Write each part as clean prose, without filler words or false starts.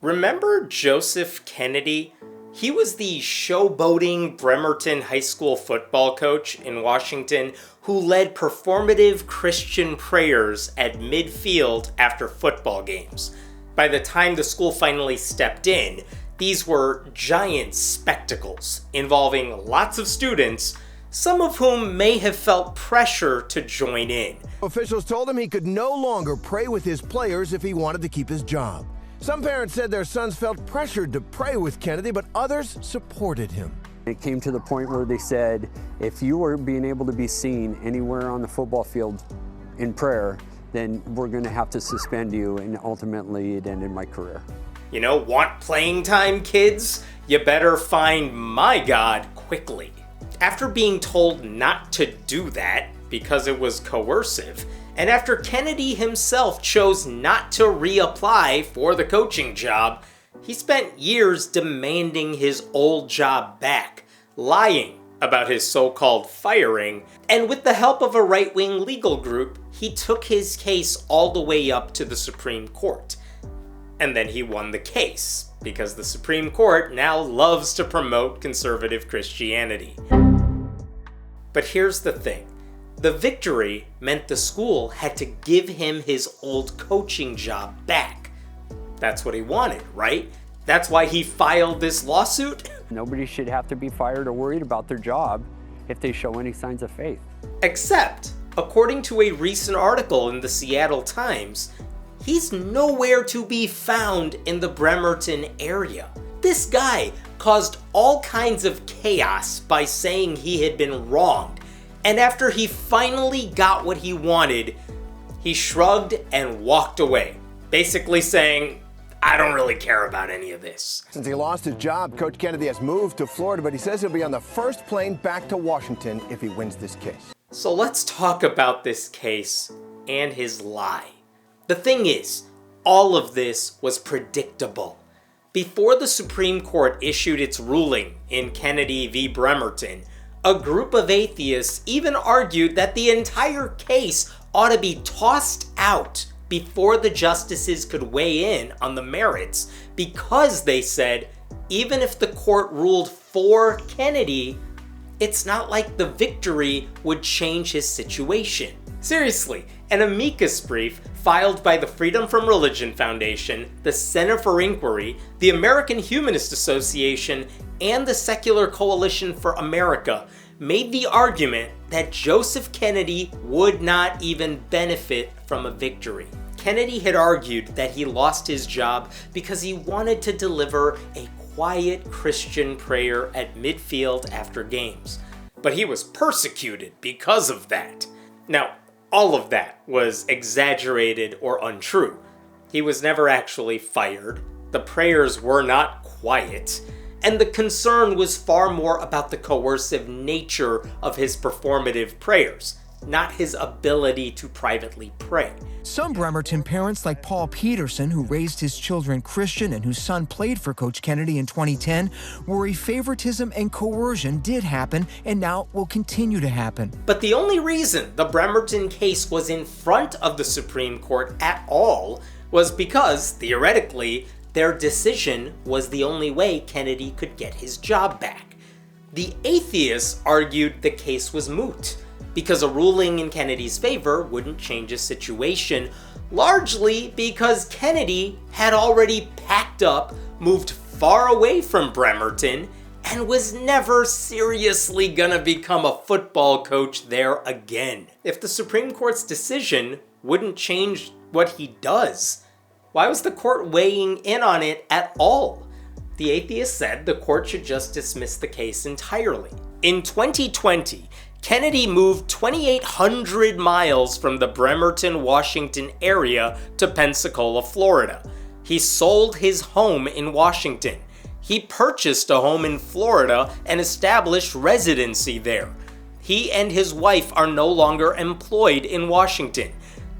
Remember Joseph Kennedy? He was the showboating Bremerton High School football coach in Washington who led performative Christian prayers at midfield after football games. By the time the school finally stepped in, these were giant spectacles involving lots of students, some of whom may have felt pressure to join in. Officials told him he could no longer pray with his players if he wanted to keep his job. Some parents said their sons felt pressured to pray with Kennedy, but others supported him. It came to the point where they said, if you were being able to be seen anywhere on the football field in prayer, then we're going to have to suspend you, and ultimately it ended my career. You know, want playing time, kids? You better find my God quickly. After being told not to do that because it was coercive, and after Kennedy himself chose not to reapply for the coaching job, he spent years demanding his old job back, lying about his so-called firing, and with the help of a right-wing legal group, he took his case all the way up to the Supreme Court. And then he won the case, because the Supreme Court now loves to promote conservative Christianity. But here's the thing. The victory meant the school had to give him his old coaching job back. That's what he wanted, right? That's why he filed this lawsuit? Nobody should have to be fired or worried about their job if they show any signs of faith. Except, according to a recent article in the Seattle Times, he's nowhere to be found in the Bremerton area. This guy caused all kinds of chaos by saying he had been wronged, and after he finally got what he wanted, he shrugged and walked away, basically saying, I don't really care about any of this. Since he lost his job, Coach Kennedy has moved to Florida, but he says he'll be on the first plane back to Washington if he wins this case. So let's talk about this case and his lie. The thing is, all of this was predictable. Before the Supreme Court issued its ruling in Kennedy v. Bremerton, a group of atheists even argued that the entire case ought to be tossed out before the justices could weigh in on the merits, because they said, even if the court ruled for Kennedy, it's not like the victory would change his situation. Seriously, an amicus brief filed by the Freedom from Religion Foundation, the Center for Inquiry, the American Humanist Association, and the Secular Coalition for America made the argument that Joseph Kennedy would not even benefit from a victory. Kennedy had argued that he lost his job because he wanted to deliver a quiet Christian prayer at midfield after games, but he was persecuted because of that. Now, all of that was exaggerated or untrue. He was never actually fired, the prayers were not quiet, and the concern was far more about the coercive nature of his performative prayers, not his ability to privately pray. Some Bremerton parents, like Paul Peterson, who raised his children Christian and whose son played for Coach Kennedy in 2010, worry favoritism and coercion did happen and now will continue to happen. But the only reason the Bremerton case was in front of the Supreme Court at all was because, theoretically, their decision was the only way Kennedy could get his job back. The atheists argued the case was moot, because a ruling in Kennedy's favor wouldn't change his situation, largely because Kennedy had already packed up, moved far away from Bremerton, and was never seriously gonna become a football coach there again. If the Supreme Court's decision wouldn't change what he does, why was the court weighing in on it at all? The atheist said the court should just dismiss the case entirely. In 2020, Kennedy moved 2,800 miles from the Bremerton, Washington area to Pensacola, Florida. He sold his home in Washington. He purchased a home in Florida and established residency there. He and his wife are no longer employed in Washington.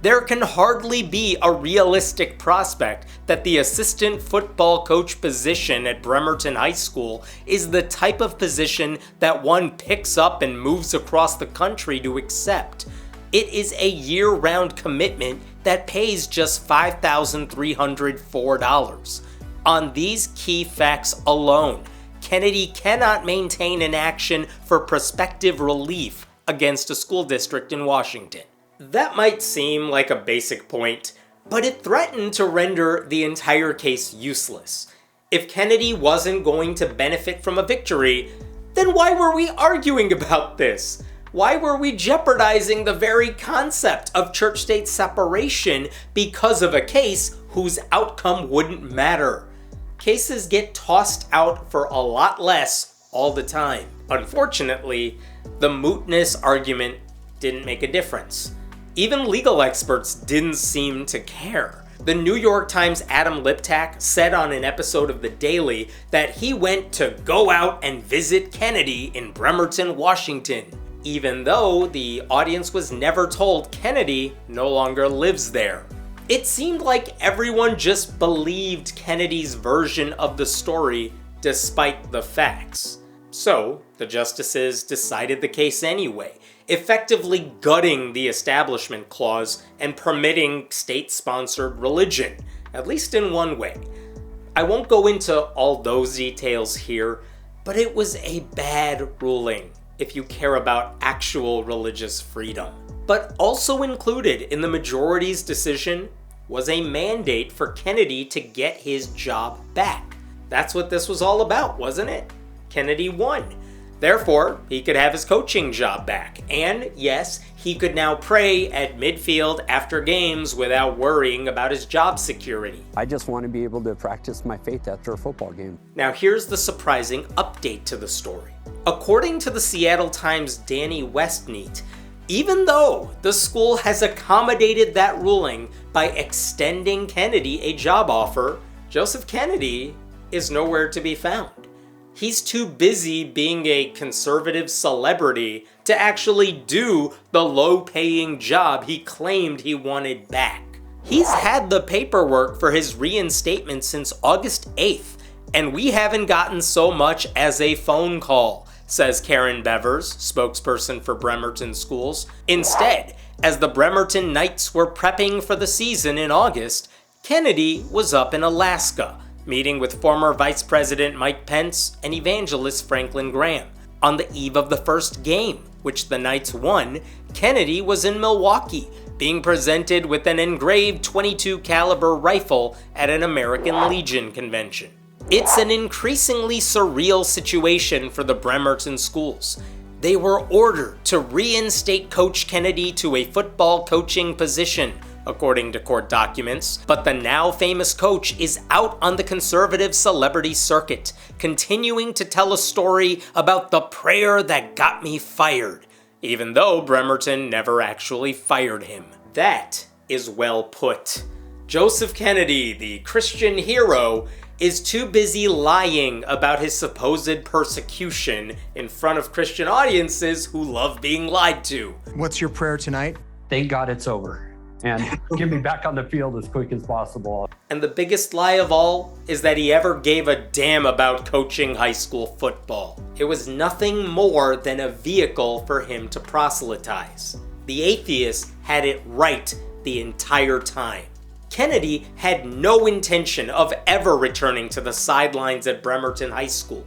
There can hardly be a realistic prospect that the assistant football coach position at Bremerton High School is the type of position that one picks up and moves across the country to accept. It is a year-round commitment that pays just $5,304. On these key facts alone, Kennedy cannot maintain an action for prospective relief against a school district in Washington. That might seem like a basic point, but it threatened to render the entire case useless. If Kennedy wasn't going to benefit from a victory, then why were we arguing about this? Why were we jeopardizing the very concept of church-state separation because of a case whose outcome wouldn't matter? Cases get tossed out for a lot less all the time. Unfortunately, the mootness argument didn't make a difference. Even legal experts didn't seem to care. The New York Times' Adam Liptak said on an episode of The Daily that he went to go out and visit Kennedy in Bremerton, Washington, even though the audience was never told Kennedy no longer lives there. It seemed like everyone just believed Kennedy's version of the story despite the facts. So, the justices decided the case anyway, effectively gutting the Establishment Clause and permitting state-sponsored religion, at least in one way. I won't go into all those details here, but it was a bad ruling if you care about actual religious freedom. But also included in the majority's decision was a mandate for Kennedy to get his job back. That's what this was all about, wasn't it? Kennedy won. Therefore, he could have his coaching job back. And yes, he could now pray at midfield after games without worrying about his job security. I just want to be able to practice my faith after a football game. Now here's the surprising update to the story. According to the Seattle Times' Danny Westneat, even though the school has accommodated that ruling by extending Kennedy a job offer, Joseph Kennedy is nowhere to be found. He's too busy being a conservative celebrity to actually do the low-paying job he claimed he wanted back. He's had the paperwork for his reinstatement since August 8th, and we haven't gotten so much as a phone call, says Karen Bevers, spokesperson for Bremerton Schools. Instead, as the Bremerton Knights were prepping for the season in August, Kennedy was up in Alaska, meeting with former Vice President Mike Pence and evangelist Franklin Graham. On the eve of the first game, which the Knights won, Kennedy was in Milwaukee, being presented with an engraved .22 caliber rifle at an American Legion convention. It's an increasingly surreal situation for the Bremerton schools. They were ordered to reinstate Coach Kennedy to a football coaching position, according to court documents, but the now famous coach is out on the conservative celebrity circuit, continuing to tell a story about the prayer that got me fired, even though Bremerton never actually fired him. That is well put. Joseph Kennedy, the Christian hero, is too busy lying about his supposed persecution in front of Christian audiences who love being lied to. What's your prayer tonight? Thank God it's over. And get me back on the field as quick as possible. And the biggest lie of all is that he ever gave a damn about coaching high school football. It was nothing more than a vehicle for him to proselytize. The Atheist had it right the entire time. Kennedy had no intention of ever returning to the sidelines at Bremerton High School.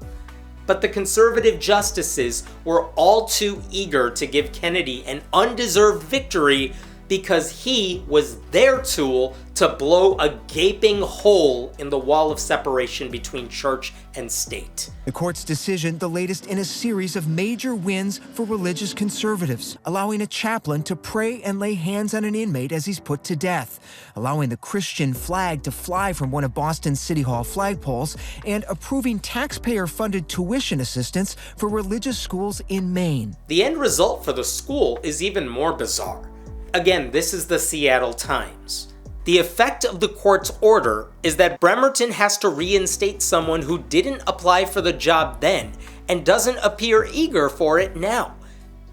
But the conservative justices were all too eager to give Kennedy an undeserved victory because he was their tool to blow a gaping hole in the wall of separation between church and state. The court's decision, the latest in a series of major wins for religious conservatives, allowing a chaplain to pray and lay hands on an inmate as he's put to death, allowing the Christian flag to fly from one of Boston's City Hall flagpoles, and approving taxpayer-funded tuition assistance for religious schools in Maine. The end result for the school is even more bizarre. Again, this is the Seattle Times. The effect of the court's order is that Bremerton has to reinstate someone who didn't apply for the job then and doesn't appear eager for it now.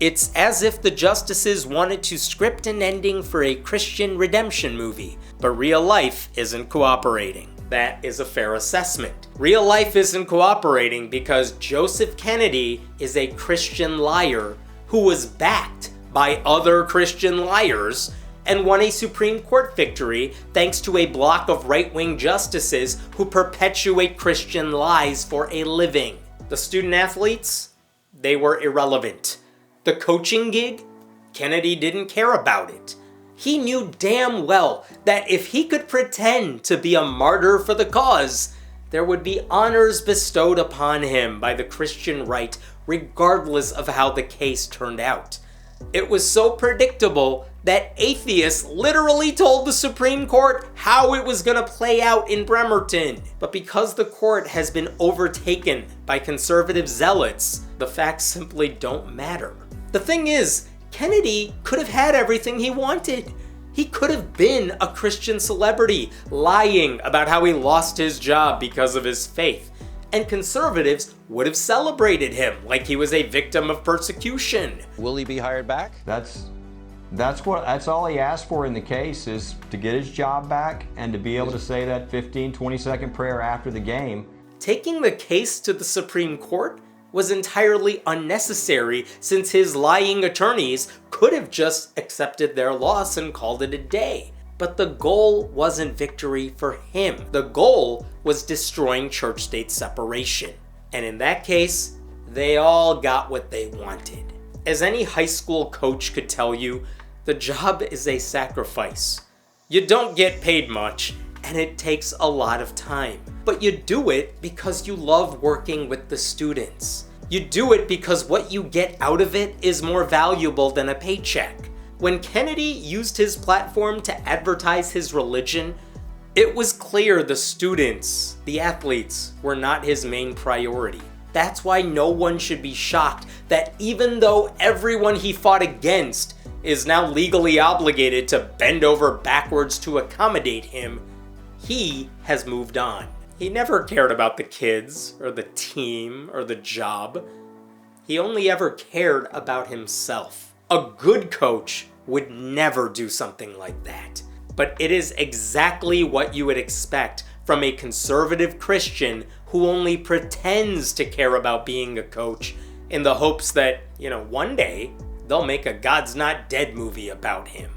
It's as if the justices wanted to script an ending for a Christian redemption movie, but real life isn't cooperating. That is a fair assessment. Real life isn't cooperating because Joseph Kennedy is a Christian liar who was backed by other Christian liars, and won a Supreme Court victory thanks to a block of right-wing justices who perpetuate Christian lies for a living. The student athletes? They were irrelevant. The coaching gig? Kennedy didn't care about it. He knew damn well that if he could pretend to be a martyr for the cause, there would be honors bestowed upon him by the Christian right, regardless of how the case turned out. It was so predictable that Atheist literally told the Supreme Court how it was going to play out in Bremerton. But because the court has been overtaken by conservative zealots, the facts simply don't matter. The thing is, Kennedy could have had everything he wanted. He could have been a Christian celebrity, lying about how he lost his job because of his faith. And conservatives would have celebrated him like he was a victim of persecution. Will he be hired back? That's all he asked for in the case, is to get his job back and to be able to say that 15-20-second prayer after the game. Taking the case to the Supreme Court was entirely unnecessary, since his lying attorneys could have just accepted their loss and called it a day. But the goal wasn't victory for him. The goal was destroying church-state separation. And in that case, they all got what they wanted. As any high school coach could tell you, the job is a sacrifice. You don't get paid much, and it takes a lot of time. But you do it because you love working with the students. You do it because what you get out of it is more valuable than a paycheck. When Kennedy used his platform to advertise his religion, it was clear the students, the athletes, were not his main priority. That's why no one should be shocked that even though everyone he fought against is now legally obligated to bend over backwards to accommodate him, he has moved on. He never cared about the kids, or the team, or the job. He only ever cared about himself. A good coach would never do something like that. But it is exactly what you would expect from a conservative Christian who only pretends to care about being a coach in the hopes that, one day they'll make a God's Not Dead movie about him.